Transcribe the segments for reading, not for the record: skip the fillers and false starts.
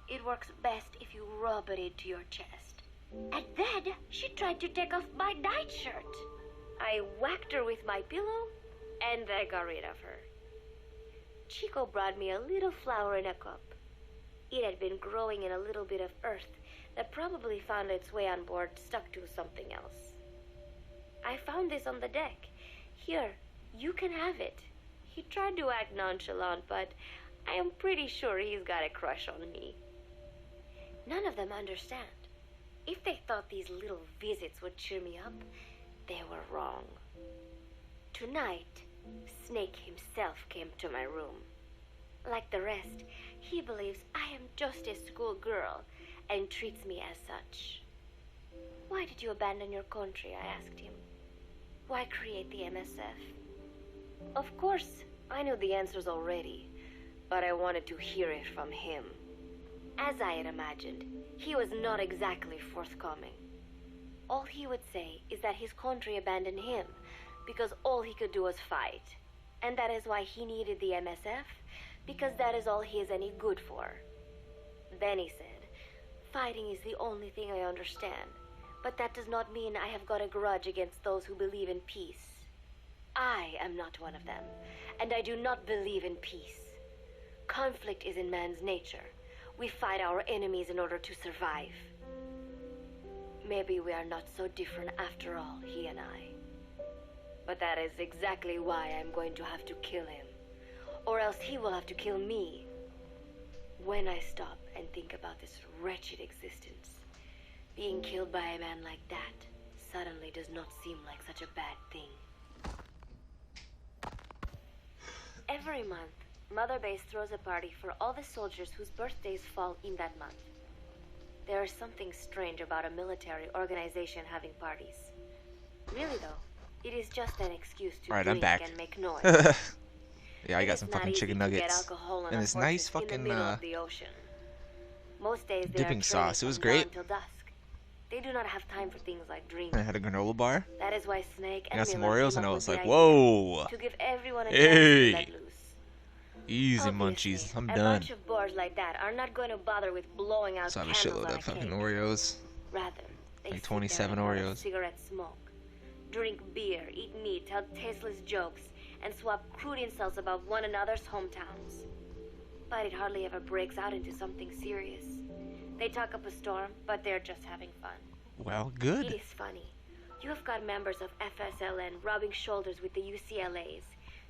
It works best if you rub it into your chest. And then she tried to take off my nightshirt. I whacked her with my pillow, and I got rid of her. Chico brought me a little flower in a cup. It had been growing in a little bit of earth that probably found its way on board, stuck to something else. I found this on the deck. Here, you can have it. He tried to act nonchalant, but I am pretty sure he's got a crush on me. None of them understand. If they thought these little visits would cheer me up, they were wrong. Tonight, Snake himself came to my room. Like the rest, he believes I am just a schoolgirl and treats me as such. Why did you abandon your country? I asked him. Why create the MSF? Of course, I knew the answers already, but I wanted to hear it from him. As I had imagined, he was not exactly forthcoming. All he would say is that his country abandoned him because all he could do was fight. And that is why he needed the MSF, because that is all he is any good for. Then he said, fighting is the only thing I understand, but that does not mean I have got a grudge against those who believe in peace. I am not one of them, and I do not believe in peace. Conflict is in man's nature. We fight our enemies in order to survive. Maybe we are not so different after all, he and I. But that is exactly why I'm going to have to kill him. Or else he will have to kill me. When I stop and think about this wretched existence, being killed by a man like that suddenly does not seem like such a bad thing. Every month, Mother Base throws a party for all the soldiers whose birthdays fall in that month. There is something strange about a military organization having parties. Really though, it is just an excuse to drink and make noise. Yeah, I got some fucking chicken nuggets and this nice fucking dipping sauce. It was great. They do not have time for things like drinking. I had a granola bar. That is why Snake and I got some Miller Oreos and I was like, to whoa. To give everyone a Hey. chance to let loose. Easy Obviously, munchies. I'm a done. bunch of boars like that are not going to bother with blowing out So I have a candles shitload on of fucking cake. Oreos. Rather, they Like sit 27 there and have a Oreos. cigarette smoke, drink beer, eat meat, tell tasteless jokes, and swap crude insults about one another's hometowns. But it hardly ever breaks out into something serious. They talk up a storm, but they're just having fun. Well, good. It is funny. You have got members of FSLN rubbing shoulders with the UCLAs,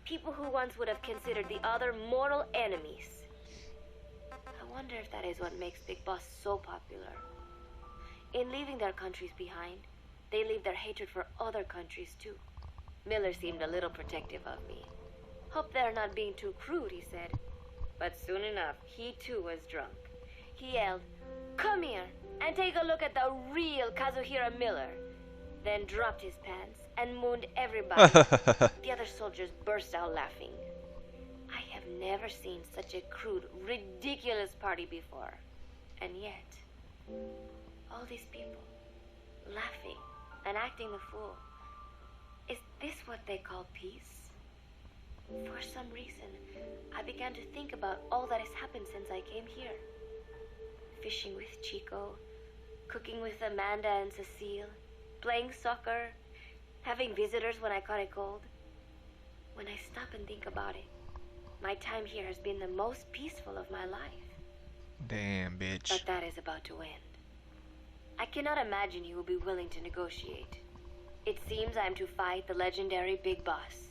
people who once would have considered the other mortal enemies. I wonder if that is what makes Big Boss so popular. In leaving their countries behind, they leave their hatred for other countries too. Miller seemed a little protective of me. Hope they're not being too crude, he said. But soon enough, he too was drunk. He yelled, "Come here and take a look at the real Kazuhira Miller." Then dropped his pants and mooned everybody. The other soldiers burst out laughing. I have never seen such a crude, ridiculous party before. And yet, all these people, laughing and acting the fool. Is this what they call peace? For some reason, I began to think about all that has happened since I came here. Fishing with Chico, cooking with Amanda and Cecile, playing soccer, having visitors when I caught a cold. When I stop and think about it, my time here has been the most peaceful of my life. Damn, bitch. But that is about to end. I cannot imagine he will be willing to negotiate. It seems I am to fight the legendary Big Boss.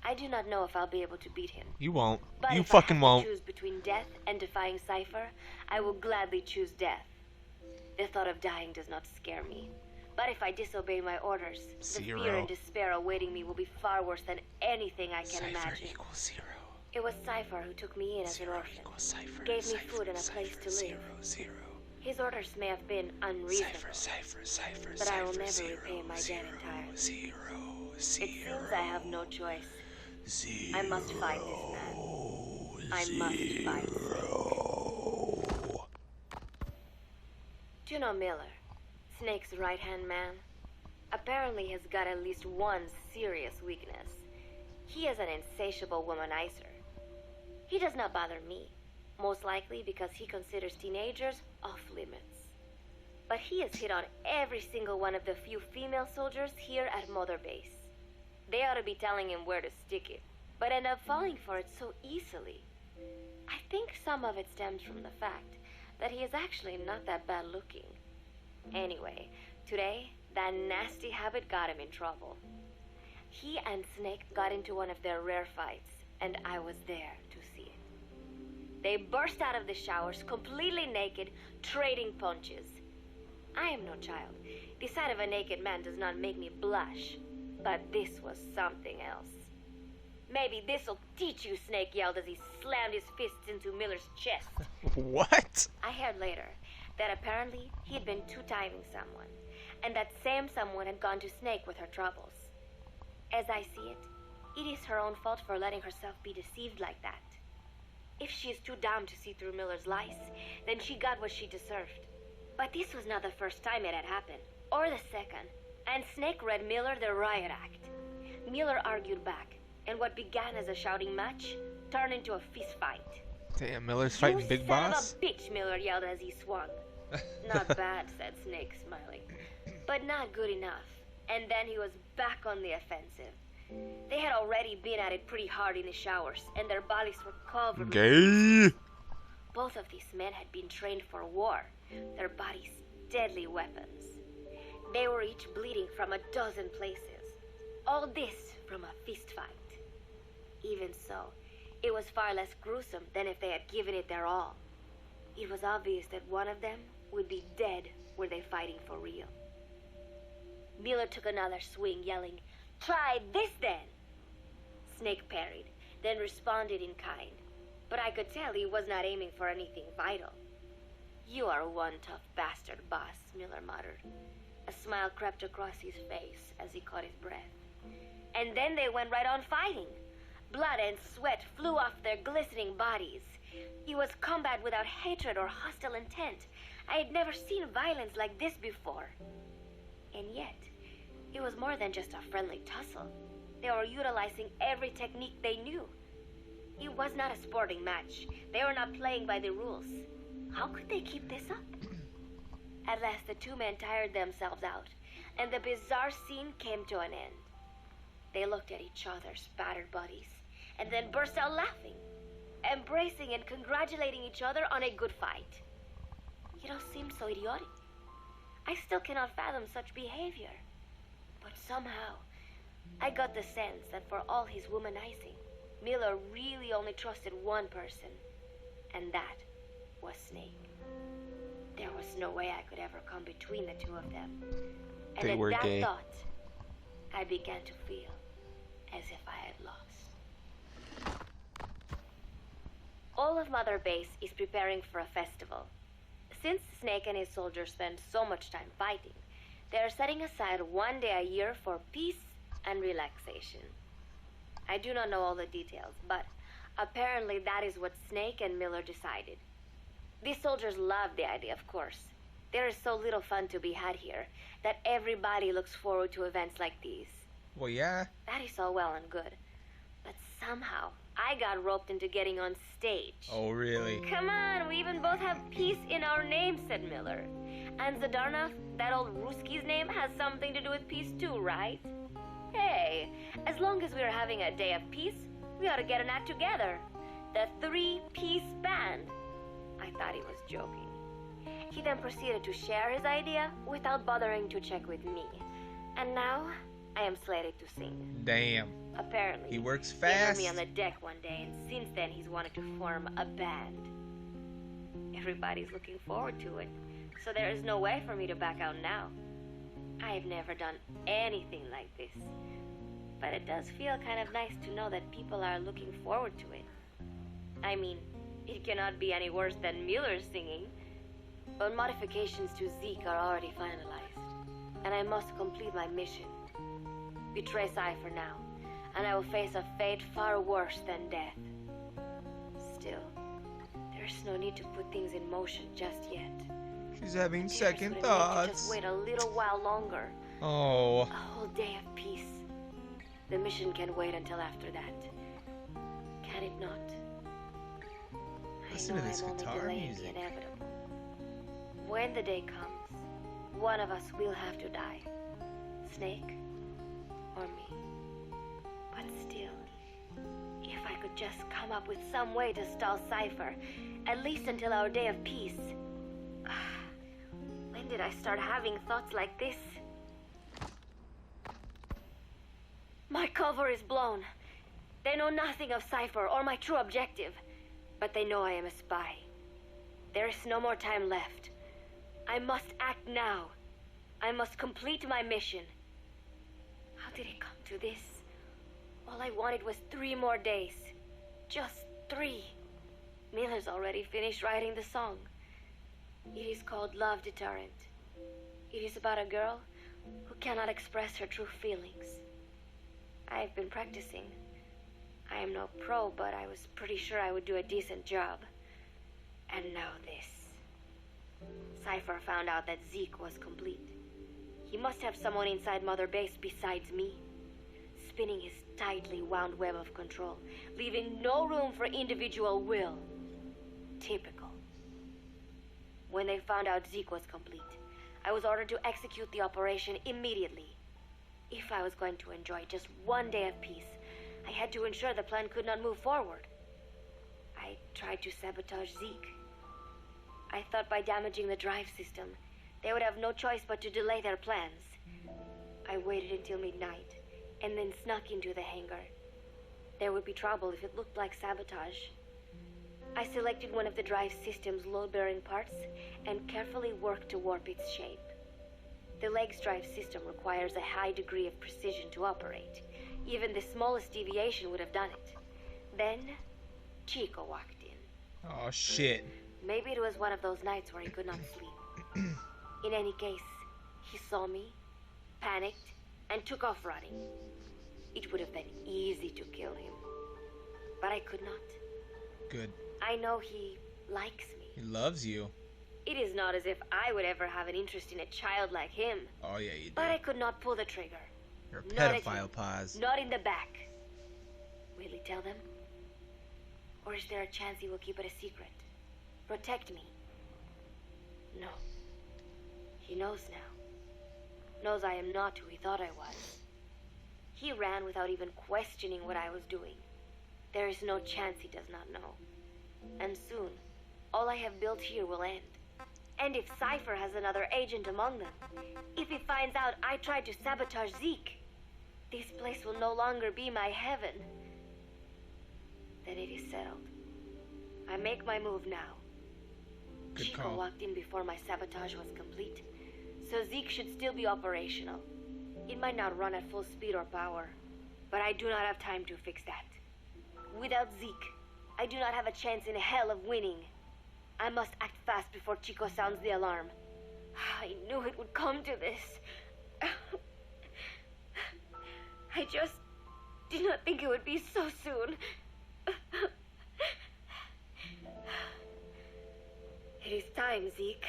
I do not know if I'll be able to beat him. You won't. But You if fucking I have won't. to choose between death and defying Cypher, I will gladly choose death. The thought of dying does not scare me. But if I disobey my orders, the fear and despair awaiting me will be far worse than anything I can imagine. Cypher equals 0. It was Cypher who took me in as an orphan, gave me food and a place to live. 0. His orders may have been unreasonable, Cypher, but I will never repay my debt entirely. 0. It seems I have no choice. I must fight this man. I must fight Snake. Do you know Miller, Snake's right-hand man? Apparently has got at least one serious weakness. He is an insatiable womanizer. He does not bother me. most likely because he considers teenagers off limits. But he has hit on every single one of the few female soldiers here at Mother Base. They ought to be telling him where to stick it, but end up falling for it so easily. I think some of it stems from the fact that he is actually not that bad looking. Anyway, today, that nasty habit got him in trouble. He and Snake got into one of their rare fights, and I was there to see it. They burst out of the showers, completely naked, trading punches. I am no child. The sight of a naked man does not make me blush, but this was something else. Maybe this'll teach you, Snake yelled as he slammed his fists into Miller's chest. What? I heard later that apparently he had been two-timing someone, and that same someone had gone to Snake with her troubles. As I see it, it is her own fault for letting herself be deceived like that. If she is too dumb to see through Miller's lies, then she got what she deserved. But this was not the first time it had happened, or the second, and Snake read Miller the riot act. Miller argued back, and what began as a shouting match turned into a fist fight. Damn, Miller's fighting Big Boss? You son of a bitch, Miller yelled as he swung. Not bad, said Snake, smiling, but not good enough. And then he was back on the offensive. They had already been at it pretty hard in the showers, and their bodies were covered with Gay. Both of these men had been trained for war, their bodies deadly weapons. They were each bleeding from a dozen places. All this from a fist fight. Even so, it was far less gruesome than if they had given it their all. It was obvious that one of them would be dead were they fighting for real. Miller took another swing, yelling, "Try this then!" Snake parried, then responded in kind, but I could tell he was not aiming for anything vital. "You are one tough bastard, boss," Miller muttered. A smile crept across his face as he caught his breath. And then they went right on fighting. Blood and sweat flew off their glistening bodies. It was combat without hatred or hostile intent. I had never seen violence like this before. And yet, it was more than just a friendly tussle. They were utilizing every technique they knew. It was not a sporting match. They were not playing by the rules. How could they keep this up? At last, the two men tired themselves out, and the bizarre scene came to an end. They looked at each other's battered bodies, and then burst out laughing, embracing and congratulating each other on a good fight. It all seemed so idiotic. I still cannot fathom such behavior. But somehow, I got the sense that for all his womanizing, Miller really only trusted one person, and that was Snake. There was no way I could ever come between the two of them. And They at were that gay. thought, I began to feel as if I had lost. All of Mother Base is preparing for a festival. Since Snake and his soldiers spend so much time fighting, they are setting aside one day a year for peace and relaxation. I do not know all the details, but apparently that is what Snake and Miller decided. These soldiers love the idea, of course. There is so little fun to be had here that everybody looks forward to events like these. Well, yeah. That is all well and good. But somehow, I got roped into getting on stage. Oh, really? Come on, we even both have peace in our names, said Miller. And Zadarnov, that old Ruski's name, has something to do with peace too, right? Hey, as long as we're having a day of peace, we ought to get an act together. The Three-Piece Band. I thought he was joking. He then proceeded to share his idea without bothering to check with me. And now, I am slated to sing. Damn. Apparently, He works he heard fast. me on the deck one day, and since then he's wanted to form a band. Everybody's looking forward to it, so there is no way for me to back out now. I have never done anything like this, but it does feel kind of nice to know that people are looking forward to it. I mean, it cannot be any worse than Miller's singing, but modifications to Zeke are already finalized, and I must complete my mission. Betray Sai for now, and I will face a fate far worse than death. Still, there's no need to put things in motion just yet. She's having Tears second would admit to thoughts. just wait a little while longer. Oh. A whole day of peace. The mission can wait until after that. Can it not? Listen to this I'm only guitar delaying music. the inevitable. When the day comes, one of us will have to die. Snake or me. But still, if I could just come up with some way to stall Cypher, at least until our day of peace. When did I start having thoughts like this? My cover is blown. They know nothing of Cypher or my true objective, but they know I am a spy. There is no more time left. I must act now. I must complete my mission. How did it come to this? All I wanted was 3 more days. Just 3. Miller's already finished writing the song. It is called Love Deterrent. It is about a girl who cannot express her true feelings. I have been practicing. I am no pro, but I was pretty sure I would do a decent job. And now this. Cypher found out that Zeke was complete. He must have someone inside Mother Base besides me, spinning his tightly wound web of control, leaving no room for individual will. Typical. When they found out Zeke was complete, I was ordered to execute the operation immediately. If I was going to enjoy just 1 day of peace, I had to ensure the plan could not move forward. I tried to sabotage Zeke. I thought by damaging the drive system, they would have no choice but to delay their plans. I waited until midnight, and then snuck into the hangar. There would be trouble if it looked like sabotage. I selected one of the drive system's load-bearing parts and carefully worked to warp its shape. The leg's drive system requires a high degree of precision to operate. Even the smallest deviation would have done it. Then, Chico walked in. Oh, shit. Maybe it was one of those nights where he could not sleep. In any case, he saw me, panicked, and took off running. It would have been easy to kill him, but I could not. Good. I know he likes me. He loves you. It is not as if I would ever have an interest in a child like him. Oh, yeah, you do. But I could not pull the trigger. You're a Not at pedophile, him. Paz. Not in the back. Will he tell them? Or is there a chance he will keep it a secret? Protect me? No. He knows now. Knows I am not who he thought I was. He ran without even questioning what I was doing. There is no chance he does not know. And soon, all I have built here will end. And if Cypher has another agent among them, if he finds out I tried to sabotage Zeke, this place will no longer be my heaven. Then it is settled. I make my move now. Good Chico call. walked in before my sabotage was complete, so Zeke should still be operational. It might not run at full speed or power, but I do not have time to fix that. Without Zeke, I do not have a chance in hell of winning. I must act fast before Chico sounds the alarm. I knew it would come to this. I just did not think it would be so soon. It is time, Zeke.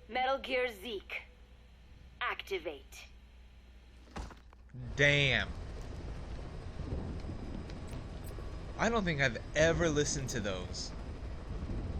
Metal Gear Zeke. Activate. Damn. I don't think I've ever listened to those.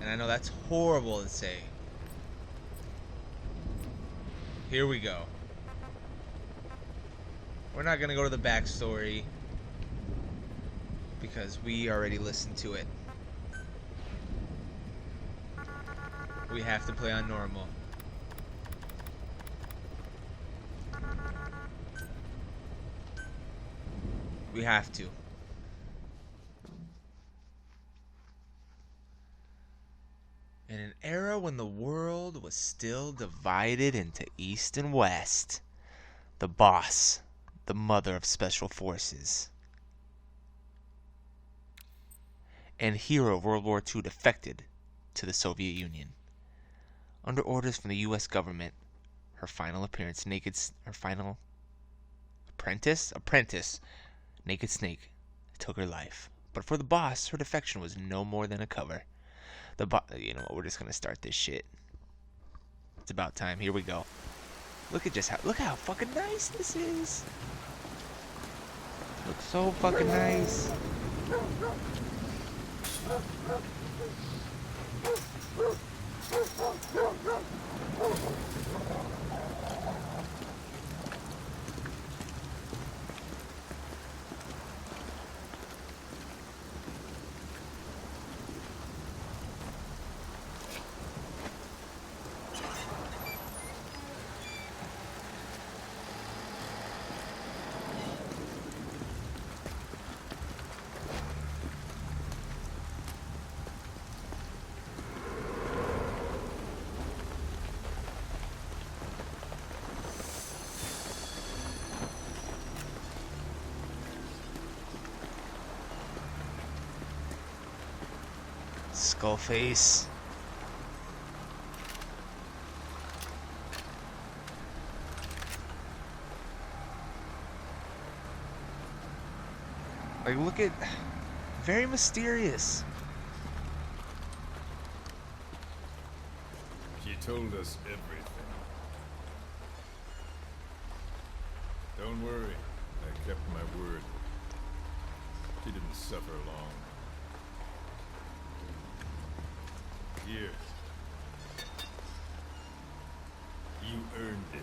And I know that's horrible to say. Here we go. We're not gonna go to the backstory because we already listened to it. We have to play on normal. We have to. In an era when the world was still divided into East and West, the boss, the mother of special forces, and hero of World War II defected to the Soviet Union. Under orders from the U.S. government, her final appearance, her final apprentice, Naked Snake, took her life. But for the boss, her defection was no more than a cover. You know what? We're just gonna start this shit. It's about time. Here we go. Look how fucking nice this is. Looks so fucking nice. Skull face. Like, look at... Very mysterious. She told us everything. Don't worry, I kept my word. She didn't suffer long. Here. You earned it.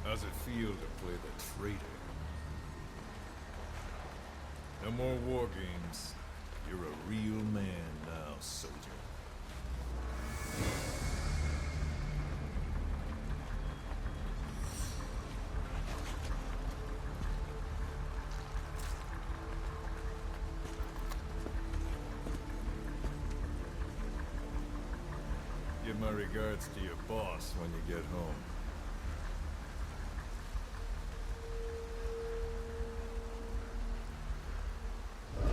How's it feel to play the traitor? No more war games. You're a real man now, soldier. Give my regards to your boss when you get home.